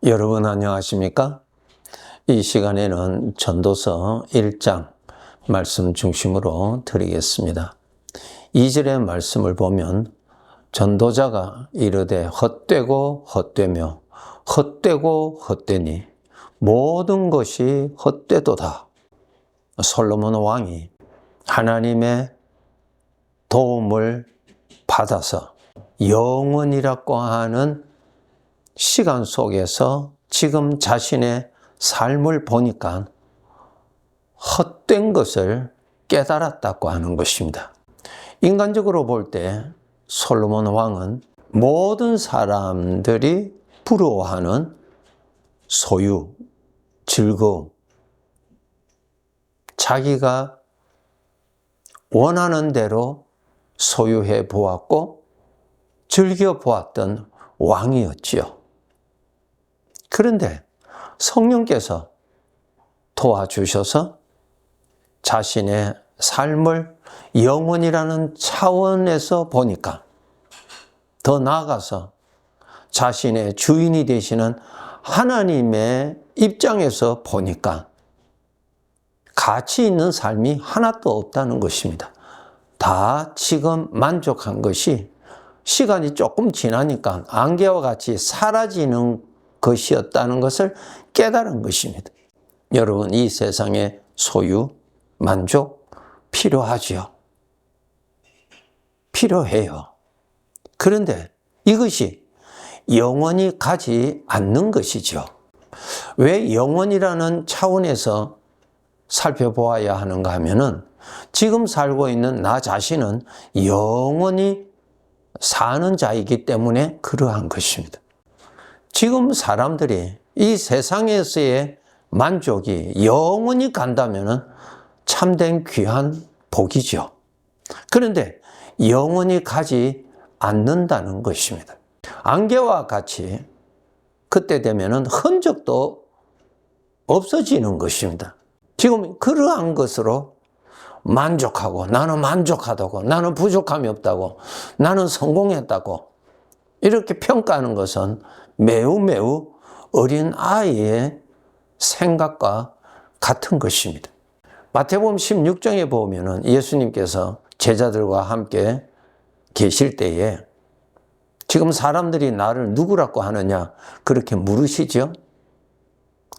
여러분 안녕하십니까? 이 시간에는 전도서 1장 말씀 중심으로 드리겠습니다. 2절의 말씀을 보면 전도자가 이르되 헛되고 헛되며 헛되고 헛되니 모든 것이 헛되도다. 솔로몬 왕이 하나님의 도움을 받아서 영원이라고 하는 시간 속에서 지금 자신의 삶을 보니까 헛된 것을 깨달았다고 하는 것입니다. 인간적으로 볼 때 솔로몬 왕은 모든 사람들이 부러워하는 소유, 즐거움, 자기가 원하는 대로 소유해 보았고 즐겨 보았던 왕이었지요. 그런데 성령께서 도와주셔서 자신의 삶을 영원이라는 차원에서 보니까 더 나아가서 자신의 주인이 되시는 하나님의 입장에서 보니까 가치 있는 삶이 하나도 없다는 것입니다. 다 지금 만족한 것이 시간이 조금 지나니까 안개와 같이 사라지는 것이었다는 것을 깨달은 것입니다. 여러분, 이 세상에 소유, 만족 필요하지요. 필요해요. 그런데 이것이 영원히 가지 않는 것이죠. 왜 영원이라는 차원에서 살펴보아야 하는가 하면은 지금 살고 있는 나 자신은 영원히 사는 자이기 때문에 그러한 것입니다. 지금 사람들이 이 세상에서의 만족이 영원히 간다면 참된 귀한 복이죠. 그런데 영원히 가지 않는다는 것입니다. 안개와 같이 그때 되면 흔적도 없어지는 것입니다. 지금 그러한 것으로 만족하고 나는 만족하다고 나는 부족함이 없다고 나는 성공했다고 이렇게 평가하는 것은 매우 어린 아이의 생각과 같은 것입니다. 마태복음 16장에 보면 예수님께서 제자들과 함께 계실 때에 지금 사람들이 나를 누구라고 하느냐 그렇게 물으시죠.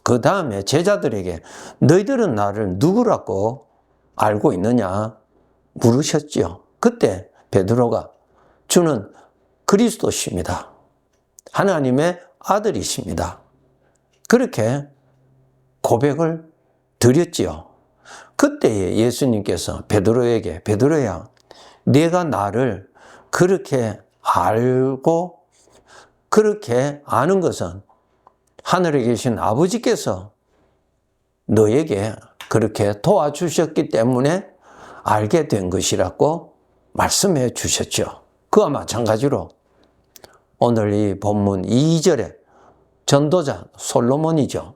그 다음에 제자들에게 너희들은 나를 누구라고 알고 있느냐 물으셨죠. 그때 베드로가 주는 그리스도십니다. 하나님의 아들이십니다. 그렇게 고백을 드렸지요. 그때에 예수님께서 베드로에게 베드로야 네가 나를 그렇게 알고 그렇게 아는 것은 하늘에 계신 아버지께서 너에게 그렇게 도와주셨기 때문에 알게 된 것이라고 말씀해 주셨죠. 그와 마찬가지로 오늘 이 본문 2절에 전도자 솔로몬이죠.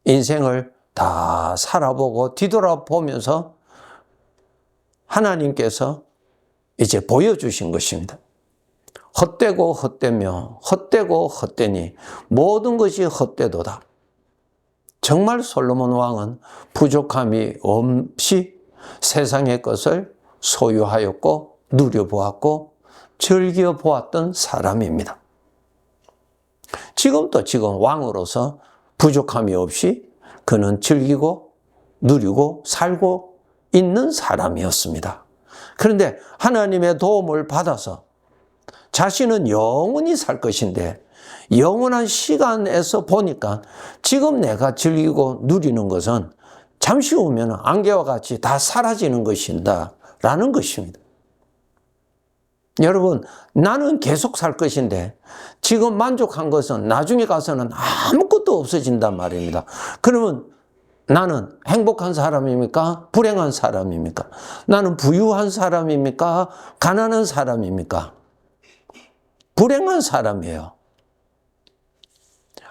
인생을 다 살아보고 뒤돌아보면서 하나님께서 이제 보여주신 것입니다. 헛되고 헛되며 헛되고 헛되니 모든 것이 헛되도다. 정말 솔로몬 왕은 부족함이 없이 세상의 것을 소유하였고 누려보았고 즐겨보았던 사람입니다. 지금 왕으로서 부족함이 없이 그는 즐기고 누리고 살고 있는 사람이었습니다. 그런데 하나님의 도움을 받아서 자신은 영원히 살 것인데 영원한 시간에서 보니까 지금 내가 즐기고 누리는 것은 잠시 후면 안개와 같이 다 사라지는 것이다 라는 것입니다. 여러분, 나는 계속 살 것인데 지금 만족한 것은 나중에 가서는 아무것도 없어진단 말입니다. 그러면 나는 행복한 사람입니까? 불행한 사람입니까? 나는 부유한 사람입니까? 가난한 사람입니까? 불행한 사람이에요.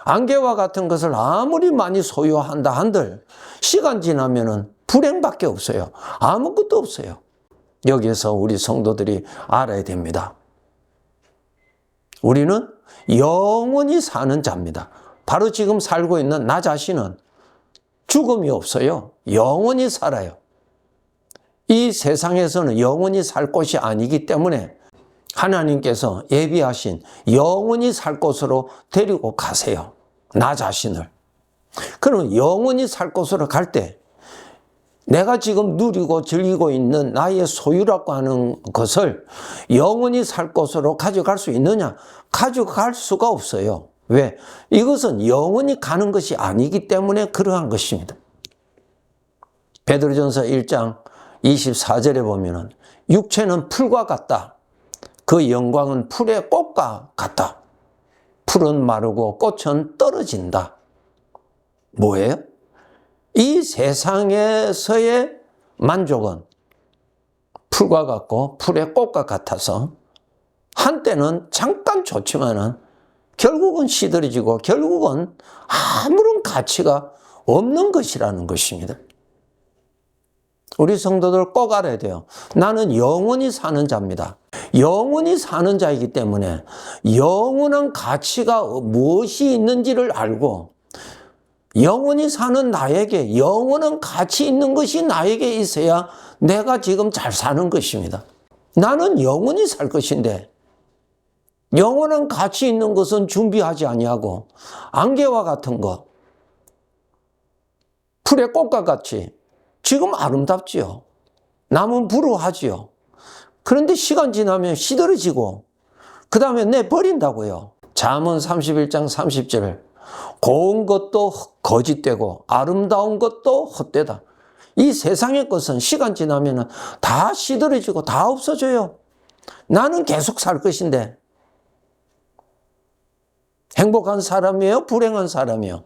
안개와 같은 것을 아무리 많이 소유한다 한들 시간 지나면은 불행밖에 없어요. 아무것도 없어요. 여기에서 우리 성도들이 알아야 됩니다. 우리는 영원히 사는 자입니다. 바로 지금 살고 있는 나 자신은 죽음이 없어요. 영원히 살아요. 이 세상에서는 영원히 살 곳이 아니기 때문에 하나님께서 예비하신 영원히 살 곳으로 데리고 가세요. 나 자신을. 그러면 영원히 살 곳으로 갈 때 내가 지금 누리고 즐기고 있는 나의 소유라고 하는 것을 영원히 살 곳으로 가져갈 수 있느냐? 가져갈 수가 없어요. 왜? 이것은 영원히 가는 것이 아니기 때문에 그러한 것입니다. 베드로전서 1장 24절에 보면은 육체는 풀과 같다. 그 영광은 풀의 꽃과 같다. 풀은 마르고 꽃은 떨어진다. 뭐예요? 이 세상에서의 만족은 풀과 같고 풀의 꽃과 같아서 한때는 잠깐 좋지만은 결국은 시들어지고 결국은 아무런 가치가 없는 것이라는 것입니다. 우리 성도들 꼭 알아야 돼요. 나는 영원히 사는 자입니다. 영원히 사는 자이기 때문에 영원한 가치가 무엇이 있는지를 알고 영원히 사는 나에게 영원한 가치 있는 것이 나에게 있어야 내가 지금 잘 사는 것입니다. 나는 영원히 살 것인데 영원한 가치 있는 것은 준비하지 아니하고 안개와 같은 것, 풀의 꽃과 같이 지금 아름답지요. 남은 부러워하지요. 그런데 시간 지나면 시들어지고 그 다음에 내버린다고요. 잠언 31장 30절 고운 것도 거짓되고 아름다운 것도 헛되다. 이 세상의 것은 시간 지나면 다 시들어지고 다 없어져요. 나는 계속 살 것인데 행복한 사람이에요? 불행한 사람이에요?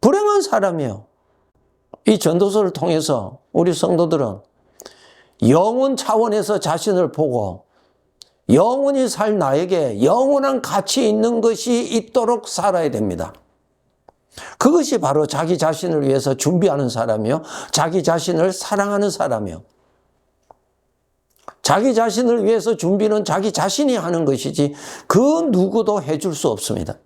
불행한 사람이에요. 이 전도서를 통해서 우리 성도들은 영혼 차원에서 자신을 보고 영원히 살 나에게 영원한 가치 있는 것이 있도록 살아야 됩니다. 그것이 바로 자기 자신을 위해서 준비하는 사람이요. 자기 자신을 사랑하는 사람이요. 자기 자신을 위해서 준비는 자기 자신이 하는 것이지 그 누구도 해줄 수 없습니다.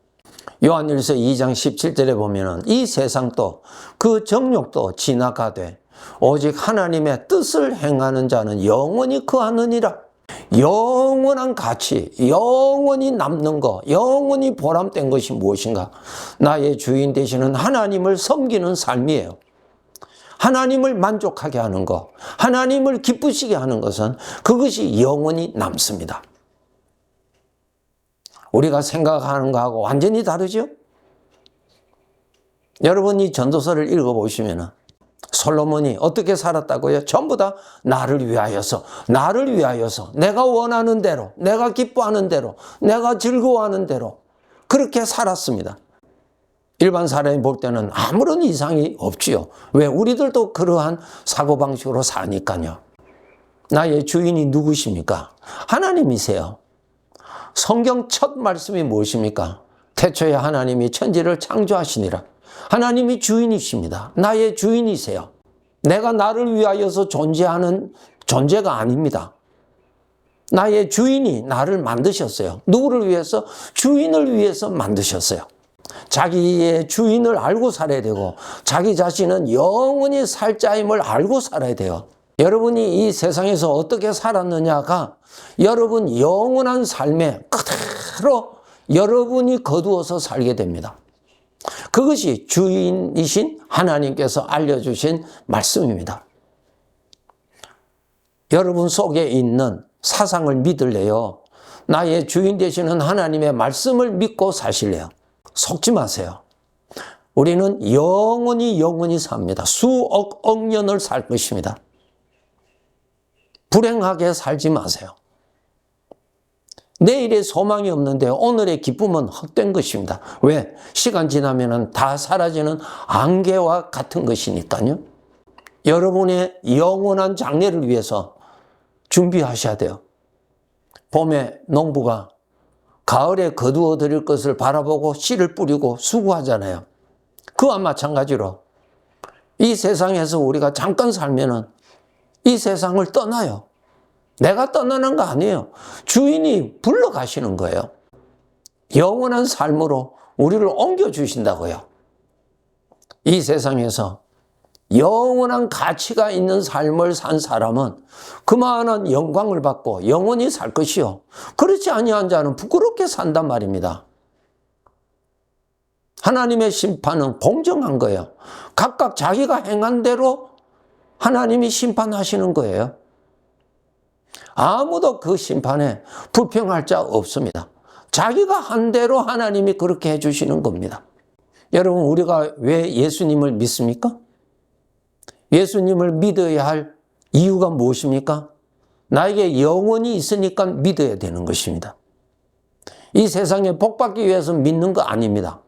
요한일서 2장 17절에 보면은 이 세상도 그 정욕도 지나가되 오직 하나님의 뜻을 행하는 자는 영원히 거하느니라. 영원한 가치, 영원히 남는 것, 영원히 보람된 것이 무엇인가? 나의 주인 되시는 하나님을 섬기는 삶이에요. 하나님을 만족하게 하는 것, 하나님을 기쁘시게 하는 것은 그것이 영원히 남습니다. 우리가 생각하는 것하고 완전히 다르죠? 여러분이 전도서를 읽어보시면 솔로몬이 어떻게 살았다고요? 전부 다 나를 위하여서, 나를 위하여서, 내가 원하는 대로, 내가 기뻐하는 대로, 내가 즐거워하는 대로 그렇게 살았습니다. 일반 사람이 볼 때는 아무런 이상이 없지요. 왜? 우리들도 그러한 사고방식으로 사니까요. 나의 주인이 누구십니까? 하나님이세요. 성경 첫 말씀이 무엇입니까? 태초에 하나님이 천지를 창조하시니라. 하나님이 주인이십니다. 나의 주인이세요. 내가 나를 위하여서 존재하는 존재가 아닙니다. 나의 주인이 나를 만드셨어요. 누구를 위해서? 주인을 위해서 만드셨어요. 자기의 주인을 알고 살아야 되고 자기 자신은 영원히 살 자임을 알고 살아야 돼요. 여러분이 이 세상에서 어떻게 살았느냐가 여러분 영원한 삶에 그대로 여러분이 거두어서 살게 됩니다. 그것이 주인이신 하나님께서 알려주신 말씀입니다. 여러분 속에 있는 사상을 믿을래요? 나의 주인 되시는 하나님의 말씀을 믿고 사실래요? 속지 마세요. 우리는 영원히 삽니다. 수억 억년을 살 것입니다. 불행하게 살지 마세요. 내일의 소망이 없는데 오늘의 기쁨은 헛된 것입니다. 왜? 시간 지나면 다 사라지는 안개와 같은 것이니까요. 여러분의 영원한 장래를 위해서 준비하셔야 돼요. 봄에 농부가 가을에 거두어 드릴 것을 바라보고 씨를 뿌리고 수고하잖아요. 그와 마찬가지로 이 세상에서 우리가 잠깐 살면은 이 세상을 떠나요. 내가 떠나는 거 아니에요. 주인이 불러가시는 거예요. 영원한 삶으로 우리를 옮겨주신다고요. 이 세상에서 영원한 가치가 있는 삶을 산 사람은 그만한 영광을 받고 영원히 살 것이요. 그렇지 아니한 자는 부끄럽게 산단 말입니다. 하나님의 심판은 공정한 거예요. 각각 자기가 행한 대로 하나님이 심판하시는 거예요. 아무도 그 심판에 불평할 자 없습니다. 자기가 한 대로 하나님이 그렇게 해주시는 겁니다. 여러분, 우리가 왜 예수님을 믿습니까? 예수님을 믿어야 할 이유가 무엇입니까? 나에게 영혼이 있으니까 믿어야 되는 것입니다. 이 세상에 복받기 위해서 믿는 거 아닙니다.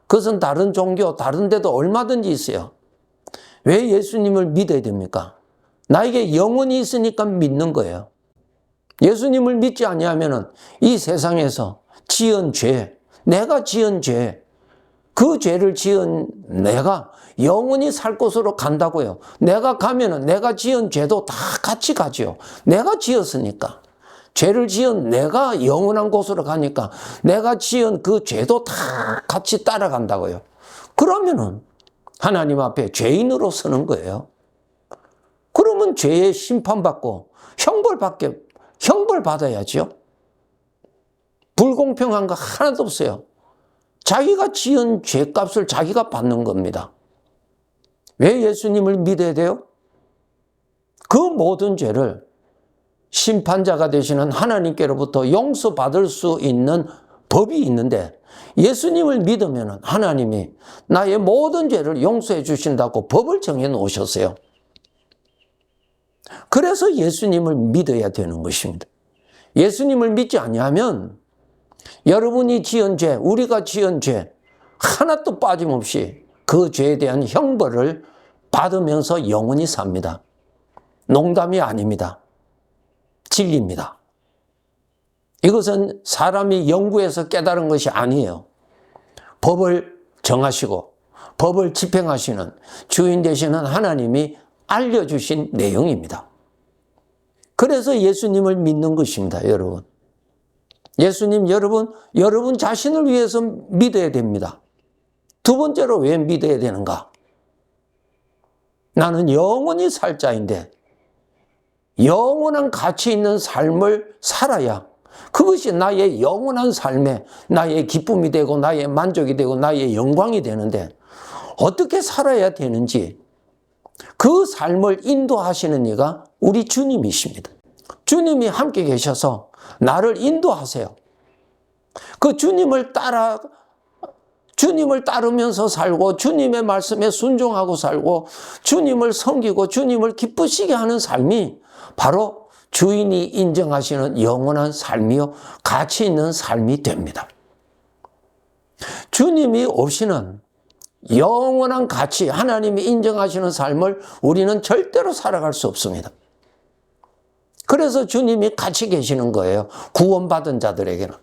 그것은 다른 종교, 다른 데도 얼마든지 있어요. 왜 예수님을 믿어야 됩니까? 나에게 영혼이 있으니까 믿는 거예요. 예수님을 믿지 아니하면 이 세상에서 지은 죄, 내가 지은 죄, 그 죄를 지은 내가 영원히 살 곳으로 간다고요. 내가 가면은 내가 지은 죄도 다 같이 가지요. 내가 지었으니까. 죄를 지은 내가 영원한 곳으로 가니까 내가 지은 그 죄도 다 같이 따라간다고요. 그러면은 하나님 앞에 죄인으로 서는 거예요. 그러면 죄의 심판받고 형벌 받아야죠. 불공평한 거 하나도 없어요. 자기가 지은 죄값을 자기가 받는 겁니다. 왜 예수님을 믿어야 돼요? 그 모든 죄를 심판자가 되시는 하나님께로부터 용서받을 수 있는 법이 있는데 예수님을 믿으면 하나님이 나의 모든 죄를 용서해 주신다고 법을 정해 놓으셨어요. 그래서 예수님을 믿어야 되는 것입니다. 예수님을 믿지 아니하면 여러분이 지은 죄, 우리가 지은 죄 하나도 빠짐없이 그 죄에 대한 형벌을 받으면서 영원히 삽니다. 농담이 아닙니다. 진리입니다. 이것은 사람이 연구해서 깨달은 것이 아니에요. 법을 정하시고 법을 집행하시는 주인 되시는 하나님이 알려주신 내용입니다. 그래서 예수님을 믿는 것입니다, 여러분. 예수님, 여러분 자신을 위해서 믿어야 됩니다. 두 번째로 왜 믿어야 되는가? 나는 영원히 살 자인데 영원한 가치 있는 삶을 살아야 그것이 나의 영원한 삶에 나의 기쁨이 되고 나의 만족이 되고 나의 영광이 되는데 어떻게 살아야 되는지 그 삶을 인도하시는 이가 우리 주님이십니다. 주님이 함께 계셔서 나를 인도하세요. 그 주님을 따르면서 살고 주님의 말씀에 순종하고 살고 주님을 섬기고 주님을 기쁘시게 하는 삶이 바로 주인이 인정하시는 영원한 삶이요 가치 있는 삶이 됩니다. 주님이 없이는 영원한 가치, 하나님이 인정하시는 삶을 우리는 절대로 살아갈 수 없습니다. 그래서 주님이 같이 계시는 거예요. 구원받은 자들에게는.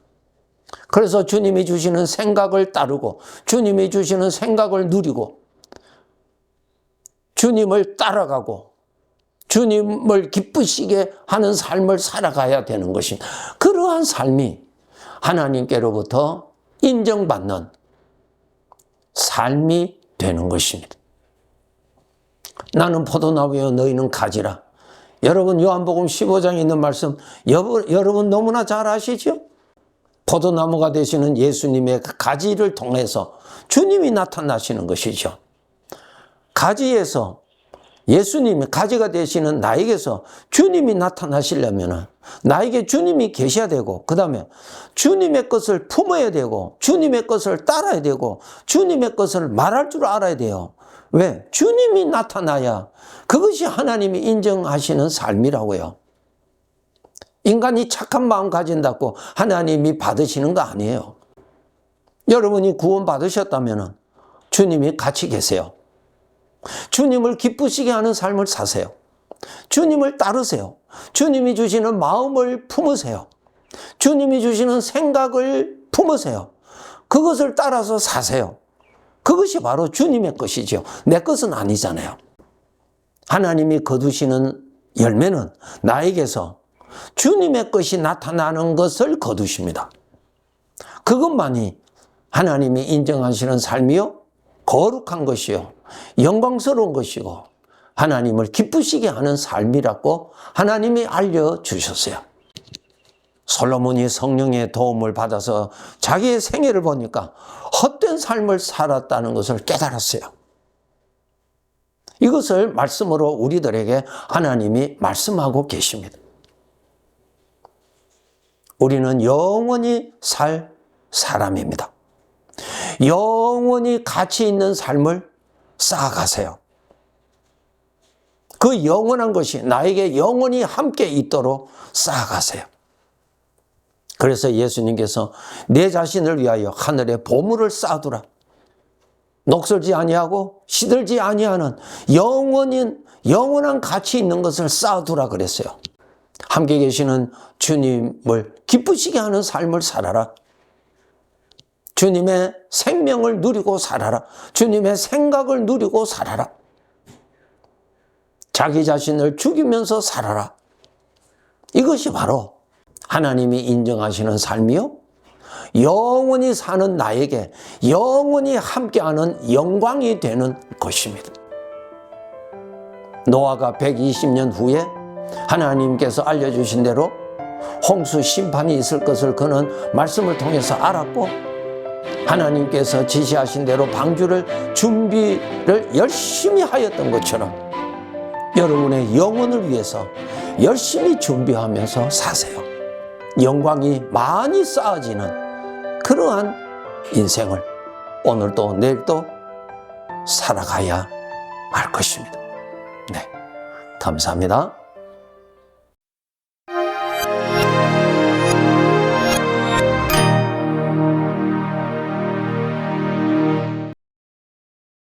그래서 주님이 주시는 생각을 따르고 주님이 주시는 생각을 누리고 주님을 따라가고 주님을 기쁘시게 하는 삶을 살아가야 되는 것입니다. 그러한 삶이 하나님께로부터 인정받는 삶이 되는 것입니다. 나는 포도나무요 너희는 가지라. 여러분 요한복음 15장에 있는 말씀 여러분 너무나 잘 아시죠? 포도나무가 되시는 예수님의 가지를 통해서 주님이 나타나시는 것이죠. 가지에서 예수님이 가지가 되시는 나에게서 주님이 나타나시려면 나에게 주님이 계셔야 되고 그 다음에 주님의 것을 품어야 되고 주님의 것을 따라야 되고 주님의 것을 말할 줄 알아야 돼요. 왜? 주님이 나타나야 그것이 하나님이 인정하시는 삶이라고요. 인간이 착한 마음 가진다고 하나님이 받으시는 거 아니에요. 여러분이 구원 받으셨다면 주님이 같이 계세요. 주님을 기쁘시게 하는 삶을 사세요. 주님을 따르세요. 주님이 주시는 마음을 품으세요. 주님이 주시는 생각을 품으세요. 그것을 따라서 사세요. 그것이 바로 주님의 것이죠. 내 것은 아니잖아요. 하나님이 거두시는 열매는 나에게서 주님의 것이 나타나는 것을 거두십니다. 그것만이 하나님이 인정하시는 삶이요, 거룩한 것이요, 영광스러운 것이고 하나님을 기쁘시게 하는 삶이라고 하나님이 알려주셨어요. 솔로몬이 성령의 도움을 받아서 자기의 생애를 보니까 헛된 삶을 살았다는 것을 깨달았어요. 이것을 말씀으로 우리들에게 하나님이 말씀하고 계십니다. 우리는 영원히 살 사람입니다. 영원히 가치 있는 삶을 쌓아가세요. 그 영원한 것이 나에게 영원히 함께 있도록 쌓아가세요. 그래서 예수님께서 내 자신을 위하여 하늘에 보물을 쌓아두라. 녹슬지 아니하고 시들지 아니하는 영원한 가치 있는 것을 쌓아두라 그랬어요. 함께 계시는 주님을 기쁘시게 하는 삶을 살아라. 주님의 생명을 누리고 살아라. 주님의 생각을 누리고 살아라. 자기 자신을 죽이면서 살아라. 이것이 바로 하나님이 인정하시는 삶이요, 영원히 사는 나에게 영원히 함께하는 영광이 되는 것입니다. 노아가 120년 후에 하나님께서 알려주신 대로 홍수 심판이 있을 것을 그는 말씀을 통해서 알았고, 하나님께서 지시하신 대로 방주를 준비를 열심히 하였던 것처럼 여러분의 영혼을 위해서 열심히 준비하면서 사세요. 영광이 많이 쌓아지는 그러한 인생을 오늘도 내일도 살아가야 할 것입니다. 네, 감사합니다.